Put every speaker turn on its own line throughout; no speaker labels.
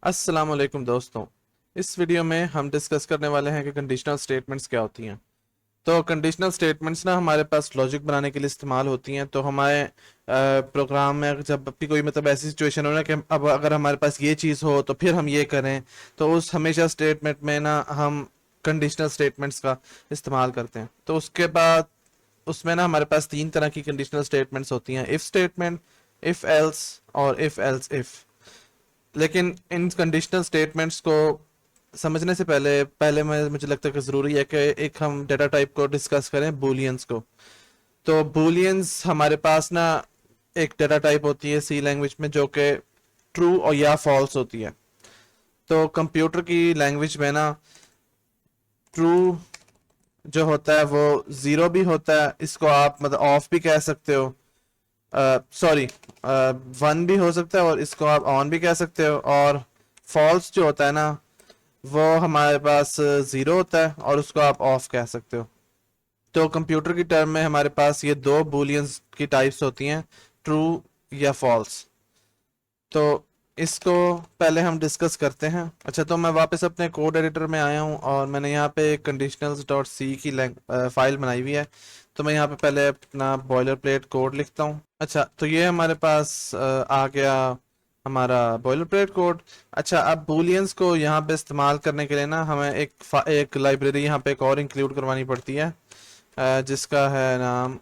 अस्सलाम वालेकुम दोस्तों। इस वीडियो में हम डिस्कस करने वाले हैं कि कंडीशनल स्टेटमेंट्स क्या होती हैं। तो कंडीशनल स्टेटमेंट्स ना हमारे पास लॉजिक बनाने के लिए इस्तेमाल होती हैं। तो हमारे प्रोग्राम में जब भी कोई मतलब ऐसी सिचुएशन हो ना कि अब अगर हमारे पास ये चीज़ हो तो फिर हम ये करें, तो उस हमेशा स्टेटमेंट में ना हम कंडीशनल स्टेटमेंट्स का इस्तेमाल करते हैं। तो उसके बाद उसमें ना हमारे पास तीन तरह की कंडीशनल स्टेटमेंट्स होती हैं: इफ़ स्टेटमेंट, इफ़ एल्स और इफ़ एल्स इफ़। लेकिन इन कंडीशनल स्टेटमेंट्स को समझने से पहले पहले मैं मुझे लगता है कि ज़रूरी है कि एक हम डेटा टाइप को डिस्कस करें, बूलियंस को। तो बूलियंस हमारे पास ना एक डेटा टाइप होती है सी लैंग्वेज में जो कि ट्रू और या फॉल्स होती है। तो कंप्यूटर की लैंग्वेज में ना ट्रू जो होता है वो ज़ीरो भी होता है, इसको आप मतलब ऑफ भी कह सकते हो, सॉरी वन भी हो सकता है और इसको आप ऑन भी कह सकते हो। और फॉल्स जो होता है ना वो हमारे पास ज़ीरो होता है और उसको आप ऑफ कह सकते हो। तो कंप्यूटर की टर्म में हमारे पास ये दो बूलियंस की टाइप्स होती हैं, ट्रू या फॉल्स। तो इसको पहले हम डिस्कस करते हैं। अच्छा, तो मैं वापस अपने कोड एडिटर में आया हूँ और मैंने यहाँ पे कंडीशनल्स डॉट सी की फाइल बनाई हुई है। तो मैं यहाँ पे पहले अपना बॉयलर प्लेट कोड लिखता हूँ। अच्छा, तो ये हमारे पास आ गया हमारा बॉयलर प्लेट कोड। अच्छा, अब बूलियंस को यहाँ पे इस्तेमाल करने के लिए ना हमें एक लाइब्रेरी यहाँ पे एक और इंक्लूड करवानी पड़ती है, जिसका है नाम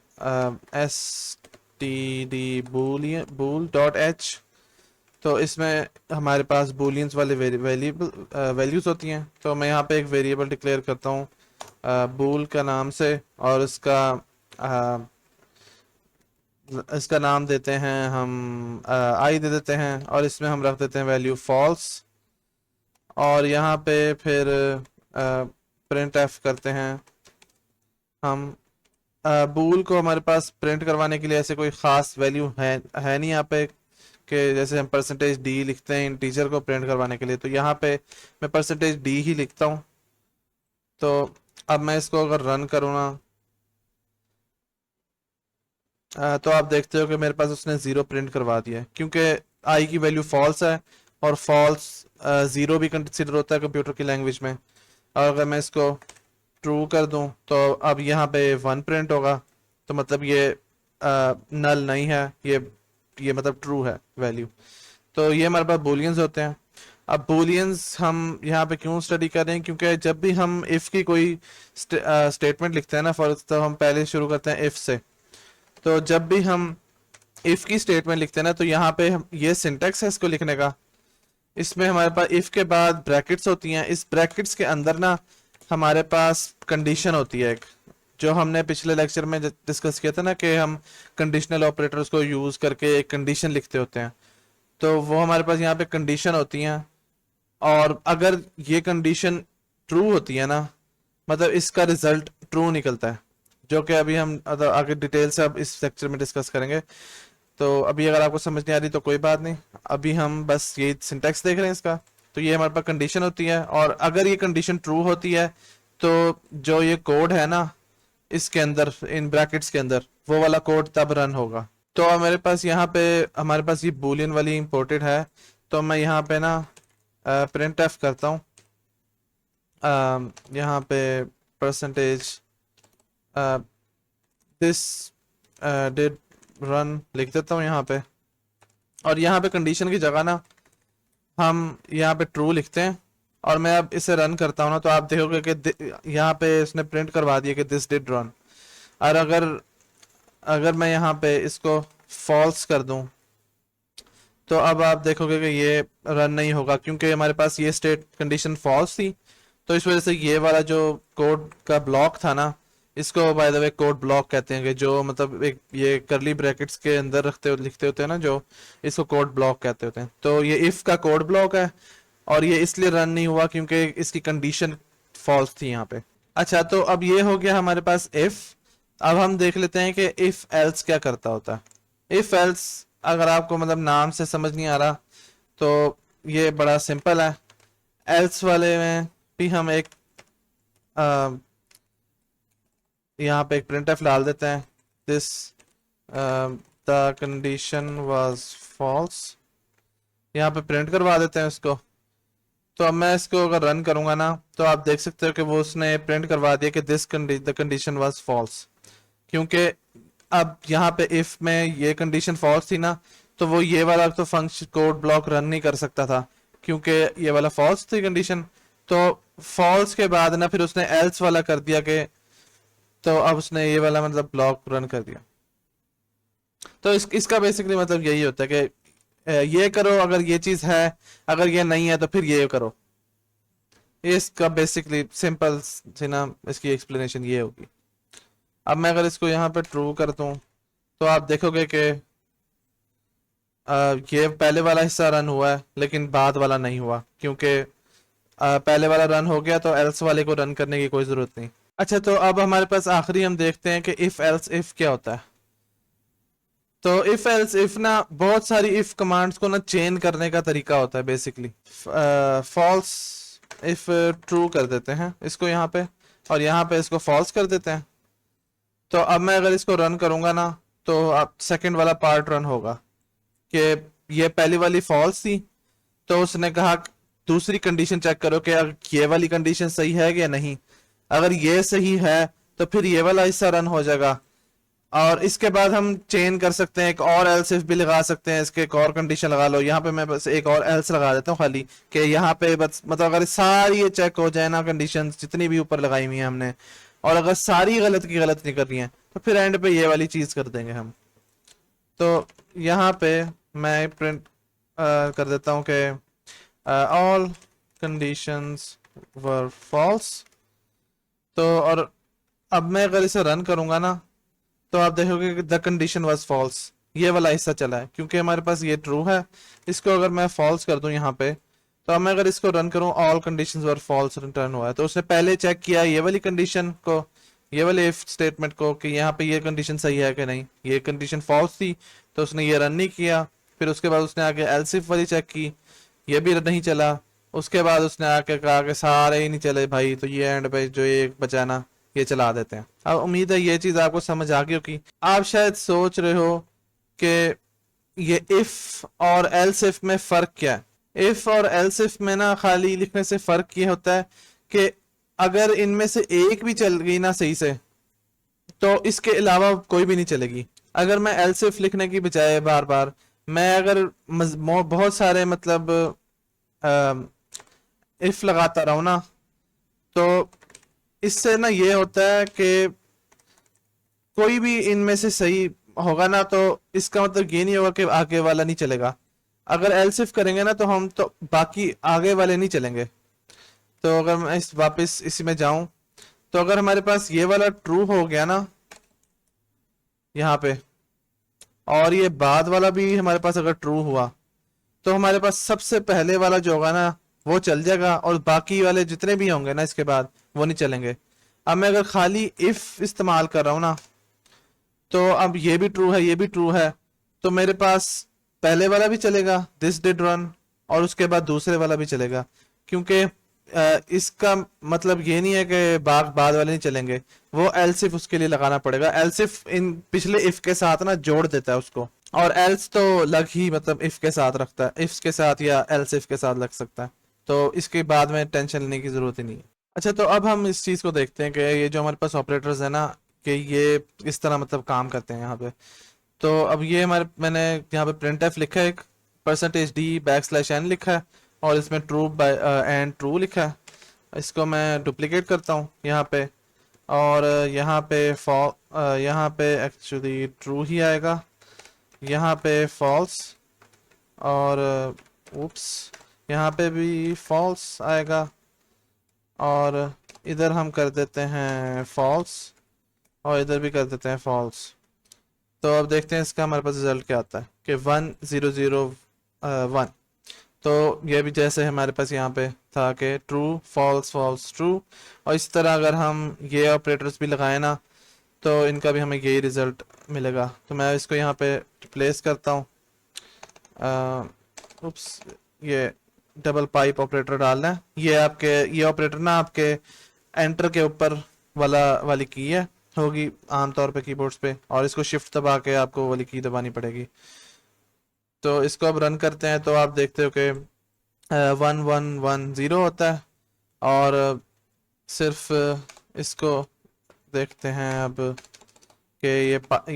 एस टी डी बूल डॉट एच। तो इसमें हमारे पास बूलियंस वाले वैल्यूज होती हैं। तो मैं यहाँ पे एक वेरिएबल डिक्लेयर करता हूँ बूल का नाम से, और इसका नाम देते हैं हम आई दे देते हैं, और इसमें हम रख देते हैं वैल्यू फॉल्स। और यहाँ पे फिर प्रिंट एफ करते हैं हम। बूल को हमारे पास प्रिंट करवाने के लिए ऐसे कोई ख़ास वैल्यू है नहीं यहाँ पे, कि जैसे हम परसेंटेज डी लिखते हैं इंटीजर को प्रिंट करवाने के लिए। तो यहाँ पे मैं परसेंटेज डी ही लिखता हूँ। तो अब मैं इसको अगर रन करूँ ना, तो आप देखते हो कि मेरे पास उसने ज़ीरो प्रिंट करवा दिया है, क्योंकि आई की वैल्यू फॉल्स है और फॉल्स ज़ीरो भी कंसिडर होता है कंप्यूटर की लैंग्वेज में। और अगर मैं इसको ट्रू कर दूं तो अब यहाँ पे वन प्रिंट होगा। तो मतलब ये नल नहीं है, ये मतलब ट्रू है वैल्यू। तो ये हमारे पास बूलियंस होते हैं। अब बूलियंस हम यहाँ पे क्यों स्टडी कर रहे हैं, क्योंकि जब भी हम इफ़ की कोई स्टेटमेंट लिखते हैं ना, फॉर तो हम पहले शुरू करते हैं इफ़ से। तो जब भी हम इफ़ की स्टेटमेंट लिखते हैं ना, तो यहाँ पे ये सिंटेक्स है इसको लिखने का। इसमें हमारे पास इफ़ के बाद ब्रैकेट्स होती हैं। इस ब्रैकेट्स के अंदर ना हमारे पास कंडीशन होती है एक, जो हमने पिछले लेक्चर में डिस्कस किया था ना, कि हम कंडीशनल ऑपरेटर्स को यूज़ करके एक कंडीशन लिखते होते हैं। तो वो हमारे पास यहाँ पे कंडीशन होती हैं। और अगर ये कंडीशन ट्रू होती है ना, मतलब इसका रिजल्ट ट्रू निकलता है, जो कि अभी हम आगे डिटेल से अब इस लेक्चर में डिस्कस करेंगे। तो अभी अगर आपको समझ नहीं आ रही तो कोई बात नहीं, अभी हम बस ये सिंटैक्स देख रहे हैं इसका। तो ये हमारे पास कंडीशन होती है, और अगर ये कंडीशन ट्रू होती है तो जो ये कोड है ना इसके अंदर, इन ब्रैकेट्स के अंदर, वो वाला कोड तब रन होगा। तो अब मेरे पास यहाँ पे हमारे पास ये बूलियन वाली इंपोर्टेड है। तो मैं यहाँ पे ना प्रिंट एफ करता हूँ। यहाँ पे परसेंटेज दिस डिड रन लिख देता हूँ यहाँ पे। और यहाँ पे कंडीशन की जगह ना हम यहाँ पे ट्रू लिखते हैं। और मैं अब इसे रन करता हूँ ना, तो आप देखोगे कि यहाँ पे इसने प्रिंट करवा दिया कि दिस डिड रन। और अगर अगर मैं यहाँ पे इसको फॉल्स कर दूं तो अब आप देखोगे कि ये रन नहीं होगा, क्योंकि हमारे पास ये स्टेट कंडीशन फॉल्स थी। तो इस वजह से ये वाला जो कोड का ब्लॉक था ना, इसको by the way code block कहते हैं, कि जो मतलब एक ये करली ब्रैकेट्स के अंदर लिखते होते हैं ना, जो इसको कोड ब्लॉक कहते होते हैं। तो ये इफ का कोड ब्लॉक है, और ये इसलिए रन नहीं हुआ क्योंकि इसकी कंडीशन फॉल्स थी यहाँ पे। अच्छा, तो अब ये हो गया हमारे पास इफ। अब हम देख लेते हैं कि इफ एल्स क्या करता होता है। इफ एल्स अगर आपको मतलब नाम से समझ नहीं आ रहा तो ये बड़ा सिंपल है। एल्स वाले में भी हम एक यहाँ पे एक प्रिंटफ डाल देते हैं, this the condition was false. यहाँ पे प्रिंट करवा देते हैं उसको। तो अब मैं इसको अगर रन करूंगा ना, तो आप देख सकते हो कि वो उसने प्रिंट करवा दिया कि द कंडीशन वाज फॉल्स, क्योंकि अब यहाँ पे इफ में ये कंडीशन फॉल्स थी ना, तो वो ये वाला तो फंक्शन कोड ब्लॉक रन नहीं कर सकता था, क्योंकि ये वाला फॉल्स थी कंडीशन। तो फॉल्स के बाद ना फिर उसने एल्स वाला कर दिया कि, तो अब उसने ये वाला मतलब ब्लॉक रन कर दिया। तो इसका बेसिकली मतलब यही होता है कि ये करो अगर ये चीज है, अगर ये नहीं है तो फिर ये करो। ये इसका बेसिकली सिंपल सी ना इसकी एक्सप्लेनेशन ये होगी। अब मैं अगर इसको यहाँ पे ट्रू कर दूं, तो आप देखोगे कि ये पहले वाला हिस्सा रन हुआ है लेकिन बाद वाला नहीं हुआ, क्योंकि पहले वाला रन हो गया तो एल्स वाले को रन करने की कोई जरूरत नहीं। अच्छा, तो अब हमारे पास आखिरी हम देखते हैं कि इफ एल्स इफ क्या होता है। तो इफ एल्स इफ ना बहुत सारी इफ कमांड्स को ना चेन करने का तरीका होता है बेसिकली। फॉल्स इफ ट्रू कर देते हैं इसको यहाँ पे, और यहाँ पे इसको फॉल्स कर देते हैं। तो अब मैं अगर इसको रन करूंगा ना, तो अब सेकंड वाला पार्ट रन होगा कि ये पहली वाली फॉल्स थी, तो उसने कहा दूसरी कंडीशन चेक करो कि अगर ये वाली कंडीशन सही है या नहीं। अगर ये सही है तो फिर ये वाला हिस्सा रन हो जाएगा, और इसके बाद हम चेन कर सकते हैं, एक और एल्स इफ भी लगा सकते हैं, इसके एक और कंडीशन लगा लो। यहाँ पे मैं बस एक और एल्स लगा देता हूँ खाली, कि यहाँ पे बस मतलब अगर सारी ये चेक हो जाए ना कंडीशन जितनी भी ऊपर लगाई हुई है हमने, और अगर सारी गलत की गलत निकल रही हैं, तो फिर एंड पे ये वाली चीज कर देंगे हम। तो यहाँ पे मैं प्रिंट कर देता हूँ कि ऑल कंडीशंस वर फॉल्स। तो और अब मैं अगर इसे रन करूंगा ना, तो आप देखोगे कि द कंडीशन वाज फॉल्स, ये वाला हिस्सा चला है, क्योंकि हमारे पास ये ट्रू है। इसको अगर मैं फॉल्स कर दूं यहाँ पे, तो अब मैं अगर इसको रन करूं all conditions were false return हुआ है। तो उसने पहले चेक किया ये वाली कंडीशन को, ये वाले इफ स्टेटमेंट को, कि यहाँ पे ये कंडीशन सही है कि नहीं। ये कंडीशन फॉल्स थी तो उसने ये रन नहीं किया। फिर उसके बाद उसने आगे एल्स इफ वाली चेक की, ये भी नहीं चला। उसके बाद उसने आके कहा कि सारे ही नहीं चले भाई, तो ये एंड पे जो ये बचा ना, ये चला देते हैं। अब उम्मीद है ये चीज आपको समझ आ गई होगी। आप शायद सोच रहे हो कि ये इफ और एल्स इफ में फर्क क्या है। इफ और एल्स इफ में ना खाली लिखने से फर्क ये होता है कि अगर इनमें से एक भी चल गई ना सही से, तो इसके अलावा कोई भी नहीं चलेगी। अगर मैं एल्स इफ लिखने की बजाय बार बार मैं अगर बहुत सारे मतलब इफ लगाता रहूं ना, तो इससे ना ये होता है कि कोई भी इनमें से सही होगा ना, तो इसका मतलब ये नहीं होगा कि आगे वाला नहीं चलेगा। अगर एल्स इफ करेंगे ना, तो हम तो बाकी आगे वाले नहीं चलेंगे। तो अगर मैं इस वापस इसी में जाऊं, तो अगर हमारे पास ये वाला ट्रू हो गया ना यहाँ पे, और ये बाद वाला भी हमारे पास अगर ट्रू हुआ, तो हमारे पास सबसे पहले वाला जो होगा ना वो चल जाएगा, और बाकी वाले जितने भी होंगे ना इसके बाद वो नहीं चलेंगे। अब मैं अगर खाली इफ इस्तेमाल कर रहा हूँ ना, तो अब ये भी ट्रू है, ये भी ट्रू है, तो मेरे पास पहले वाला भी चलेगा दिस डिड रन, और उसके बाद दूसरे वाला भी चलेगा। क्योंकि इसका मतलब ये नहीं है कि बाद वाले नहीं चलेंगे, वो एल्स इफ उसके लिए लगाना पड़ेगा। एल्स इफ इन पिछले इफ के साथ ना जोड़ देता है उसको, और एल्स तो लग ही मतलब इफ के साथ रखता है, इफ के साथ या एल्स इफ के साथ लग सकता है। तो इसके बाद में टेंशन लेने की जरूरत ही नहीं है। अच्छा, तो अब हम इस चीज को देखते हैं कि ये जो हमारे पास ऑपरेटर्स है ना, कि ये इस तरह मतलब काम करते हैं यहाँ पे। तो अब ये मैंने यहाँ पे प्रिंट एफ लिखा है, एक %d\n लिखा है, और इसमें ट्रू एंड ट्रू लिखा है। इसको मैं डुप्लीकेट करता हूँ यहाँ पे, और यहाँ पे यहाँ पे एक्चुअली ट्रू ही आएगा, यहाँ पे फॉल्स, और उप्स यहाँ पे भी फॉल्स आएगा, और इधर हम कर देते हैं फॉल्स, और इधर भी कर देते हैं फॉल्स। तो अब देखते हैं इसका हमारे पास रिजल्ट क्या आता है कि 1001। तो ये भी जैसे हमारे पास यहाँ पे था कि ट्रू फॉल्स फॉल्स ट्रू, और इस तरह अगर हम ये ऑपरेटर्स भी लगाए ना, तो इनका भी हमें यही रिजल्ट मिलेगा। तो मैं इसको यहाँ पे रिप्लेस करता हूँ। उप्स, ये डबल पाइप ऑपरेटर डालना है। ये आपके ये ऑपरेटर ना आपके एंटर के ऊपर वाली की है होगी आमतौर पे कीबोर्ड्स पे, और इसको शिफ्ट दबा के आपको वाली की दबानी पड़ेगी। तो इसको अब रन करते हैं, तो आप देखते हो कि 1110 होता है। और सिर्फ इसको देखते हैं अब कि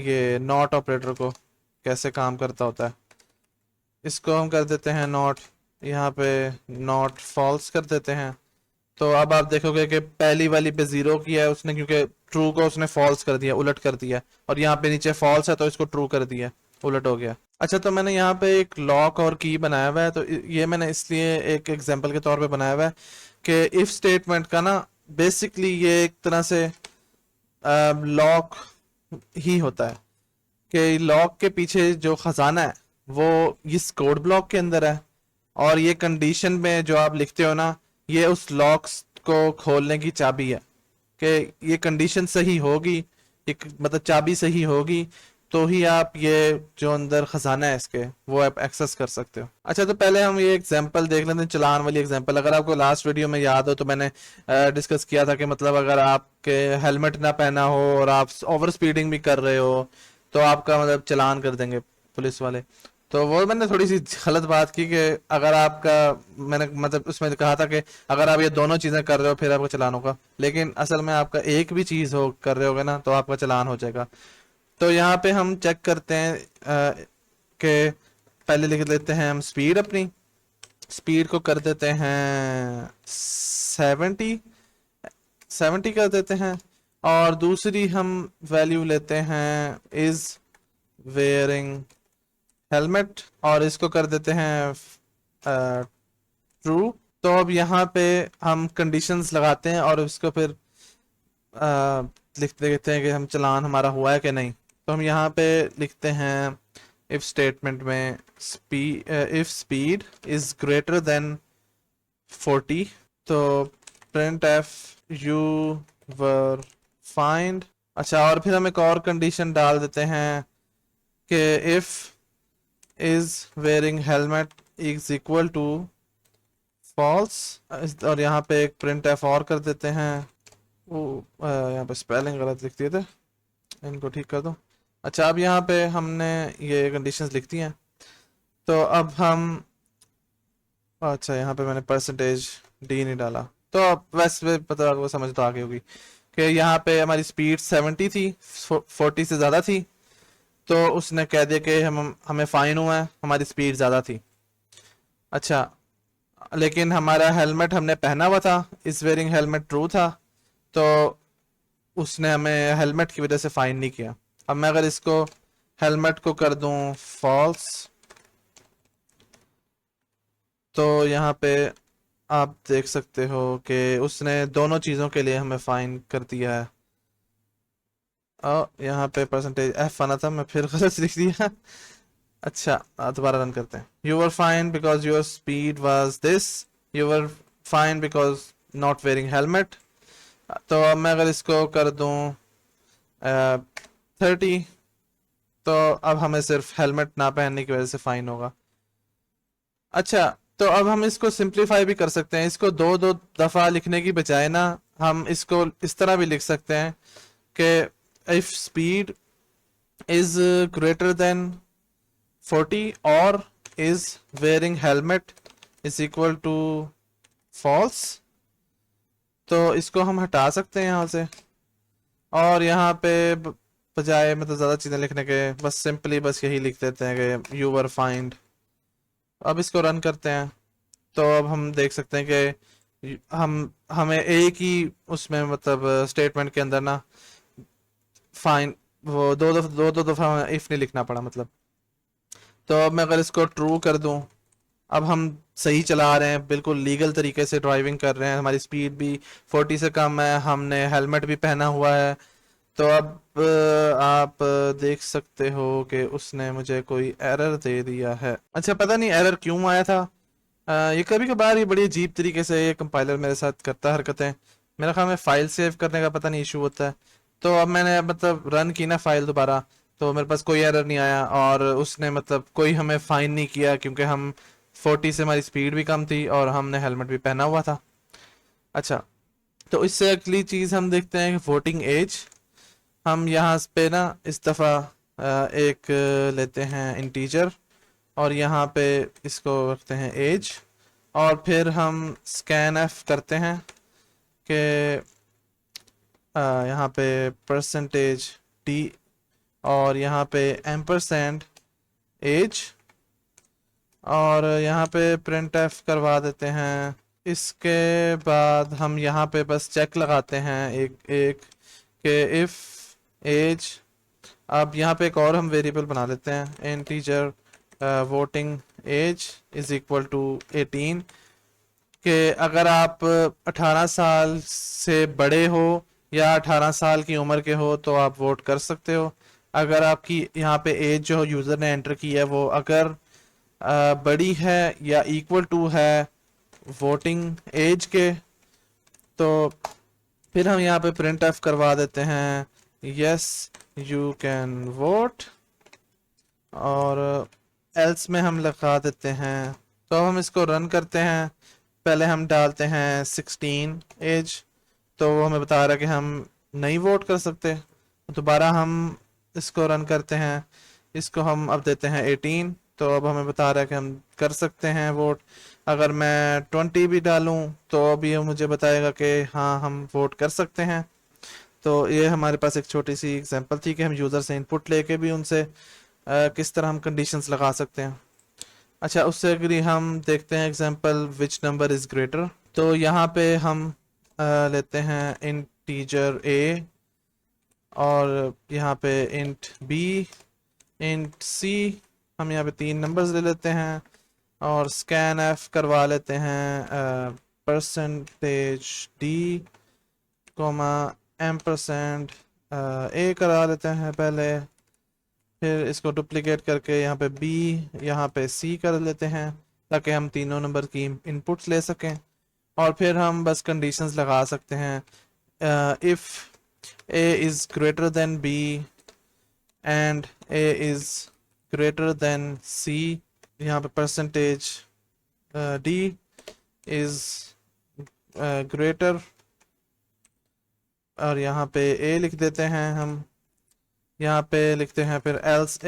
ये नॉट ऑपरेटर को कैसे काम करता होता है। इसको हम कर देते हैं नॉट, यहाँ पे नॉट फॉल्स कर देते हैं। तो अब आप देखोगे कि पहली वाली पे 0 किया है उसने, क्योंकि ट्रू को उसने फॉल्स कर दिया, उलट कर दिया। और यहाँ पे नीचे फॉल्स है तो इसको ट्रू कर दिया, उलट हो गया। अच्छा, तो मैंने यहाँ पे एक लॉक और की बनाया हुआ है। तो ये मैंने इसलिए एक एग्जांपल के तौर पे बनाया हुआ है कि इफ स्टेटमेंट का ना बेसिकली ये एक तरह से लॉक ही होता है कि लॉक के पीछे जो खजाना है वो इस कोड ब्लॉक के अंदर है, और ये कंडीशन में जो आप लिखते हो ना, ये उस लॉक को खोलने की चाबी है कि ये कंडीशन सही होगी, एक मतलब चाबी सही होगी तो ही आप ये जो अंदर खजाना है इसके वो आप एक्सेस कर सकते हो। अच्छा, तो पहले हम ये एग्जांपल देख लेते हैं, चलान वाली एग्जांपल। अगर आपको लास्ट वीडियो में याद हो तो मैंने डिस्कस किया था कि मतलब अगर आपके हेलमेट ना पहना हो और आप ओवर स्पीडिंग भी कर रहे हो तो आपका मतलब चलान कर देंगे पुलिस वाले। तो वो मैंने थोड़ी सी गलत बात की कि अगर आपका, मैंने मतलब उसमें कहा था कि अगर आप ये दोनों चीजें कर रहे हो फिर आपका चलान होगा, लेकिन असल में आपका एक भी चीज हो कर रहे होगे ना तो आपका चलान हो जाएगा। तो यहाँ पे हम चेक करते हैं कि पहले लिख लेते हैं हम स्पीड, अपनी स्पीड को कर देते हैं 70 कर देते हैं। और दूसरी हम वैल्यू लेते हैं इज वेयरिंग हेलमेट, और इसको कर देते हैं ट्रू। तो अब यहाँ पे हम कंडीशंस लगाते हैं और उसको फिर लिखते कहते हैं कि हम चलान हमारा हुआ है कि नहीं। तो हम यहाँ पे लिखते हैं इफ स्टेटमेंट में if speed is greater than 40, तो print F you were find. अच्छा, और फिर हम एक और कंडीशन डाल देते हैं कि if is wearing helmet is equal to false, और यहाँ पे एक प्रिंट एफ और कर देते हैं। वो यहाँ पे स्पेलिंग गलत लिख दिए थे, इनको ठीक कर दो। अच्छा, अब यहाँ पे हमने ये कंडीशंस लिख दी हैं। तो अब हम, अच्छा यहाँ पे मैंने परसेंटेज डी नहीं डाला, तो अब वैसे पता आपको समझ तो आ गई होगी कि यहाँ पे हमारी स्पीड 70 थी, 40 से ज़्यादा थी। तो उसने कह दिया कि हमें फाइन हुआ है, हमारी स्पीड ज़्यादा थी। अच्छा, लेकिन हमारा हेलमेट हमने पहना हुआ था, इस वेयरिंग हेलमेट ट्रू था, तो उसने हमें हेलमेट की वजह से फाइन नहीं किया। अब मैं अगर इसको हेलमेट को कर दूं फॉल्स, तो यहाँ पे आप देख सकते हो कि उसने दोनों चीज़ों के लिए हमें फाइन कर दिया है। और यहाँ पे परसेंटेज एफ आना था, मैं फिर गलत लिख दिया। अच्छा, दोबारा रन करते हैं। You were fine because your speed was this, you were fine because not wearing helmet. तो अब मैं अगर इसको कर दूं 30, तो अब हमें सिर्फ हेलमेट ना पहनने की वजह से फाइन होगा। अच्छा, तो अब हम इसको सिंप्लीफाई भी कर सकते हैं। इसको दो दो दफा लिखने की बजाय ना हम इसको इस तरह भी लिख सकते हैं कि if speed is greater than 40 और is wearing helmet is equal to false. तो इसको हम हटा सकते हैं यहाँ से, और यहाँ पे बजाय मतलब ज़्यादा चीज़ें लिखने के बस सिंपली बस यही लिख देते हैं कि यू वर फाइंड। अब इसको रन करते हैं तो अब हम देख सकते हैं कि हमें एक ही उसमें मतलब स्टेटमेंट के अंदर ना फाइन वो दो दफा इफ नहीं लिखना पड़ा मतलब। तो अब मैं अगर इसको ट्रू कर दूं, अब हम सही चला रहे हैं, बिल्कुल लीगल तरीके से ड्राइविंग कर रहे हैं, हमारी स्पीड भी 40 से कम है, हमने हेलमेट भी पहना हुआ है। तो अब आप देख सकते हो कि उसने मुझे कोई एरर दे दिया है। अच्छा, पता नहीं एरर क्यों आया था। ये कभी कभार ये बड़ी अजीब तरीके से ये कंपाइलर मेरे साथ करता है हरकतें। मेरा ख्याल में फाइल सेव करने का पता नहीं इशू होता है। तो अब मैंने मतलब रन की ना फाइल दोबारा, तो मेरे पास कोई एरर नहीं आया और उसने मतलब कोई हमें फाइन नहीं किया, क्योंकि हम 40 से हमारी स्पीड भी कम थी और हमने हेलमेट भी पहना हुआ था। अच्छा, तो इससे अगली चीज़ हम देखते हैं कि वोटिंग एज। हम यहाँ पे ना इस दफ़ा एक लेते हैं इंटीजर और यहाँ पे इसको रखते हैं एज, और फिर हम स्कैन एफ करते हैं कि यहाँ पे परसेंटेज डी और यहाँ पे एम्परसेंड एज और यहाँ पे प्रिंट एफ करवा देते हैं। इसके बाद हम यहाँ पे बस चेक लगाते हैं एक एक कि इफ़ एज, अब यहाँ पे एक और हम वेरिएबल बना लेते हैं integer voting age is equal to 18 कि अगर आप 18 साल से बड़े हो या 18 साल की उम्र के हो तो आप वोट कर सकते हो। अगर आपकी यहाँ पे एज जो यूज़र ने एंटर की है वो अगर बड़ी है या इक्वल टू है वोटिंग एज के, तो फिर हम यहाँ पे प्रिंट एफ करवा देते हैं यस यू कैन वोट और एल्स में हम लगा देते हैं। तो हम इसको रन करते हैं। पहले हम डालते हैं 16 एज, तो वो हमें बता रहा है कि हम नहीं वोट कर सकते। दोबारा हम इसको रन करते हैं, इसको हम अब देते हैं 18, तो अब हमें बता रहा है कि हम कर सकते हैं वोट। अगर मैं 20 भी डालूं तो अभी ये मुझे बताएगा कि हाँ हम वोट कर सकते हैं। तो ये हमारे पास एक छोटी सी एग्जांपल थी कि हम यूज़र से इनपुट लेके भी उनसे किस तरह हम कंडीशंस लगा सकते हैं। अच्छा, उससे अगर हम देखते हैं example which number is greater, तो यहाँ पे हम लेते हैं इंटीजर ए और यहाँ पे इंट बी इंट सी, हम यहाँ पे 3 नंबर्स ले लेते हैं और स्कैन एफ करवा लेते हैं परसेंटेज डी कोमा एम्परसेंड ए करा लेते हैं पहले, फिर इसको डुप्लीकेट करके यहाँ पे बी यहाँ पे सी कर लेते हैं ताकि हम तीनों नंबर की इनपुट्स ले सकें। और फिर हम बस कंडीशंस लगा सकते हैं if A is greater than B and A is greater than C, यहाँ पे परसेंटेज डी इज़ ग्रेटर और यहाँ पे ए लिख देते हैं हम, यहाँ पे लिखते हैं फिर else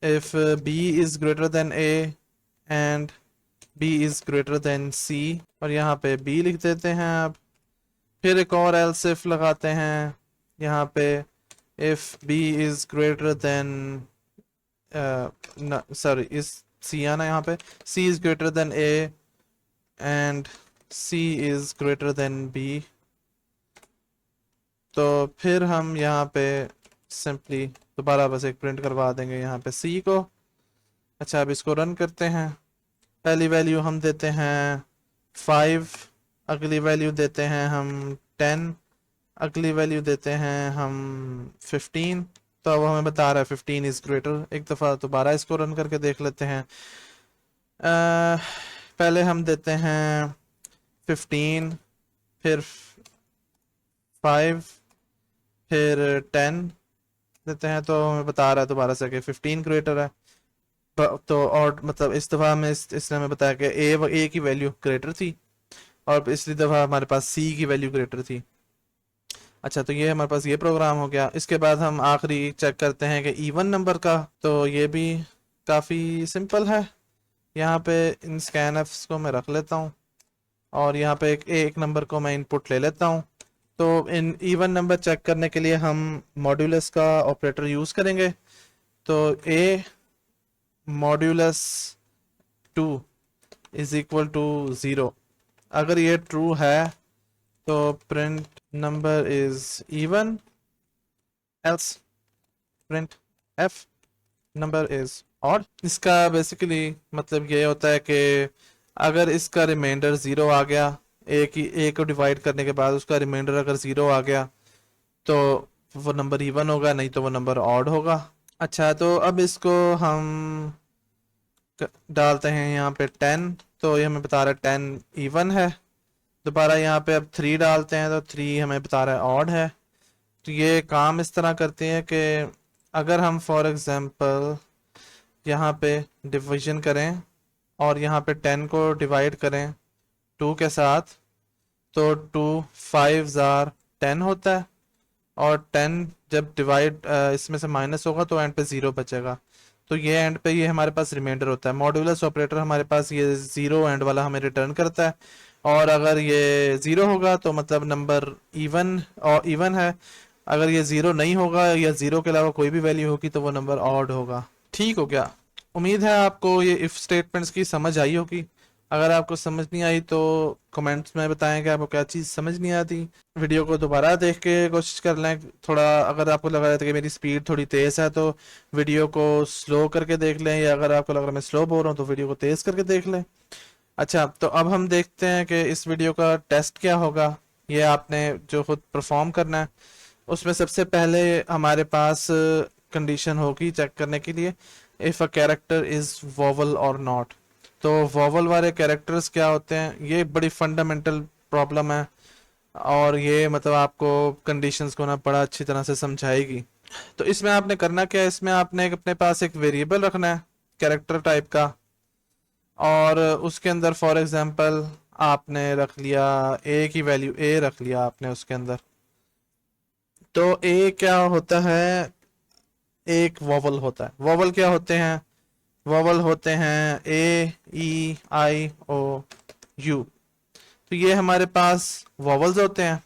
if B is greater than A and B is greater than C, और यहाँ पे बी लिख देते हैं। अब फिर एक और एल्स इफ लगाते हैं यहाँ पे if B is greater than sorry इस सी आना, यहाँ पे C is greater than A and C is greater than B. तो फिर हम यहाँ पे सिंपली दोबारा बस एक प्रिंट करवा देंगे यहाँ पे सी को। अच्छा, अब इसको रन करते हैं। पहली वैल्यू हम देते हैं 5, अगली वैल्यू देते हैं हम 10, अगली वैल्यू देते हैं हम 15। तो अब हमें बता रहा है 15 इज़ ग्रेटर। एक दफ़ा दोबारा इसको रन करके देख लेते हैं। पहले हम देते हैं 15, फिर 5, फिर 10 देते हैं, तो हमें बता रहा है दोबारा से कि 15 ग्रेटर है। तो और मतलब इस दफ़ा हमें इसने हमें बताया कि ए की वैल्यू ग्रेटर थी और पिछली दफ़ा हमारे पास सी की वैल्यू ग्रेटर थी। अच्छा, तो ये हमारे पास ये प्रोग्राम हो गया। इसके बाद हम आखिरी चेक करते हैं कि इवन नंबर का, तो ये भी काफ़ी सिंपल है। यहाँ पे इन स्कैन एफ्स को मैं रख लेता हूँ और यहाँ पे एक नंबर को मैं इनपुट ले लेता हूँ। तो इन इवन नंबर चेक करने के लिए हम मॉड्यूलस का ऑपरेटर यूज़ करेंगे। तो ए मॉड्यूलस 2 इज़ इक्वल टू 0। अगर ये ट्रू है तो print number is even, else print F number is odd. इसका बेसिकली मतलब ये होता है कि अगर इसका रिमाइंडर 0 आ गया, ए को डिवाइड करने के बाद उसका रिमाइंडर अगर 0 आ गया तो वो नंबर इवन होगा, नहीं तो वो नंबर ऑड होगा। अच्छा, तो अब इसको हम डालते हैं यहाँ पे 10, तो ये हमें बता रहा है 10 इवन है। दोबारा यहाँ पे अब 3 डालते हैं तो 3 हमें बता रहा है ऑड है। तो ये काम इस तरह करते हैं कि अगर हम फॉर एग्जांपल यहाँ पे डिवीजन करें और यहाँ पे 10 को डिवाइड करें 2 के साथ, तो 2 5 जार 10 होता है और 10 जब डिवाइड इसमें से माइनस होगा तो एंड पे 0 बचेगा। तो ये एंड पे ये हमारे पास रिमाइंडर होता है। मॉड्यूलस ऑपरेटर हमारे पास ये जीरो एंड वाला हमें रिटर्न करता है, और अगर ये जीरो होगा तो मतलब नंबर इवन और इवन है, अगर ये जीरो नहीं होगा या जीरो के अलावा कोई भी वैल्यू होगी तो वो नंबर ऑड होगा। ठीक हो गया। उम्मीद है आपको ये इफ स्टेटमेंट्स की समझ आई होगी। अगर आपको समझ नहीं आई तो कमेंट्स में बताएं कि आपको क्या चीज़ समझ नहीं आती। वीडियो को दोबारा देख के कोशिश कर लें थोड़ा। अगर आपको लग रहा है कि मेरी स्पीड थोड़ी तेज़ है तो वीडियो को स्लो करके देख लें, या अगर आपको लग रहा है मैं स्लो बोल रहा हूँ तो वीडियो को तेज़ करके देख लें। अच्छा, तो अब हम देखते हैं कि इस वीडियो का टेस्ट क्या होगा। ये आपने जो खुद परफॉर्म करना है, उसमें सबसे पहले हमारे पास कंडीशन होगी चेक करने के लिए, if a character is vowel और नॉट। तो वोवल वाले कैरेक्टर्स क्या होते हैं, ये बड़ी फंडामेंटल प्रॉब्लम है, और ये मतलब आपको कंडीशंस को ना बड़ा अच्छी तरह से समझाएगी। तो इसमें आपने करना क्या है, इसमें आपने अपने पास एक वेरिएबल रखना है कैरेक्टर टाइप का, और उसके अंदर फॉर एग्जांपल आपने रख लिया ए की वैल्यू ए रख लिया आपने उसके अंदर। तो ए क्या होता है, एक वोवल होता है। वोवल क्या होते हैं, वोवल होते हैं ए ई आई ओ यू। तो ये हमारे पास वोवल्स होते हैं।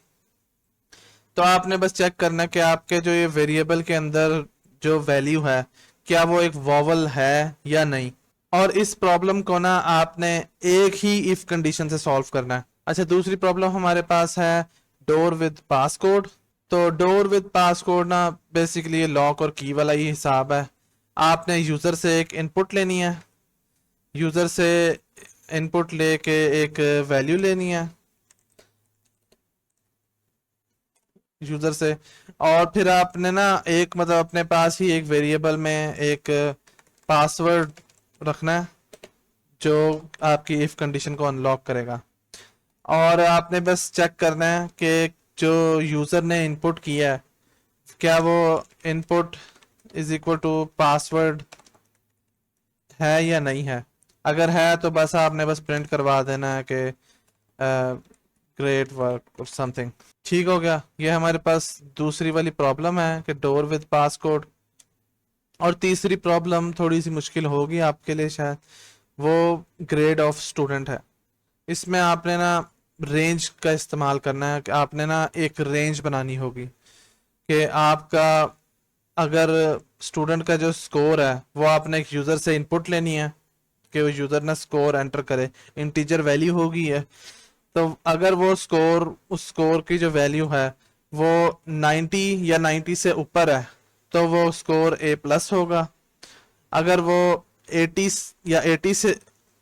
तो आपने बस चेक करना है कि आपके जो ये वेरिएबल के अंदर जो वैल्यू है क्या वो एक वोवल है या नहीं। और इस प्रॉब्लम को ना आपने एक ही इफ कंडीशन से सॉल्व करना है। अच्छा, दूसरी प्रॉब्लम हमारे पास है डोर विद पास कोड। तो डोर विद पास कोड ना बेसिकली ये लॉक और की वाला ही हिसाब है। आपने यूजर से एक इनपुट लेनी है, यूजर से इनपुट लेके एक वैल्यू लेनी है यूजर से, और फिर आपने ना एक मतलब अपने पास ही एक वेरिएबल में एक पासवर्ड रखना है जो आपकी इफ कंडीशन को अनलॉक करेगा। और आपने बस चेक करना है कि जो यूजर ने इनपुट किया है क्या वो input is equal to password है या नहीं है। अगर है तो बस आपने बस प्रिंट करवा देना है कि ग्रेट वर्क और समथिंग। ठीक हो गया। ये हमारे पास दूसरी वाली प्रॉब्लम है कि डोर विद पास कोड। और तीसरी प्रॉब्लम थोड़ी सी मुश्किल होगी आपके लिए शायद, वो ग्रेड ऑफ स्टूडेंट है। इसमें आपने ना रेंज का इस्तेमाल करना है कि आपने ना एक रेंज बनानी होगी कि आपका अगर स्टूडेंट का जो स्कोर है वो आपने एक यूज़र से इनपुट लेनी है कि वो यूज़र ना स्कोर एंटर करे, इंटीजर वैल्यू होगी है। तो अगर वो स्कोर उस स्कोर की जो वैल्यू है वो 90 या 90 से ऊपर है तो वो स्कोर ए प्लस होगा। अगर वो 80 या 80 से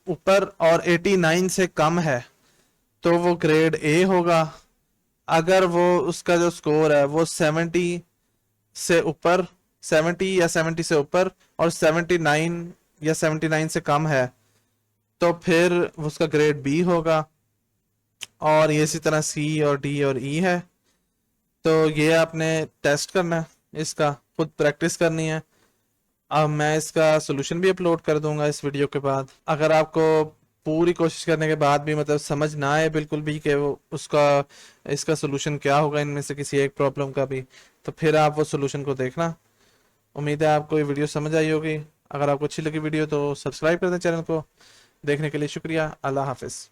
ऊपर और 89 से कम है तो वो ग्रेड ए होगा। अगर वो उसका जो स्कोर है वो 70 से ऊपर, 70 या 70 से ऊपर और 79 या 79 से कम है तो फिर उसका ग्रेड बी होगा। और ये इसी तरह सी और डी और ई है। तो ये आपने टेस्ट करना है, इसका खुद प्रैक्टिस करनी है। अब मैं इसका सोल्यूशन भी अपलोड कर दूंगा इस वीडियो के बाद। अगर आपको पूरी कोशिश करने के बाद भी मतलब समझ ना आए बिल्कुल भी कि वो उसका इसका सोल्यूशन क्या होगा इनमें से किसी एक प्रॉब्लम का भी, तो फिर आप वो सोल्यूशन को देखना। उम्मीद है आपको ये वीडियो समझ आई होगी। अगर आपको अच्छी लगी वीडियो तो सब्सक्राइब कर दें चैनल को। देखने के लिए शुक्रिया। अल्लाह हाफिज़।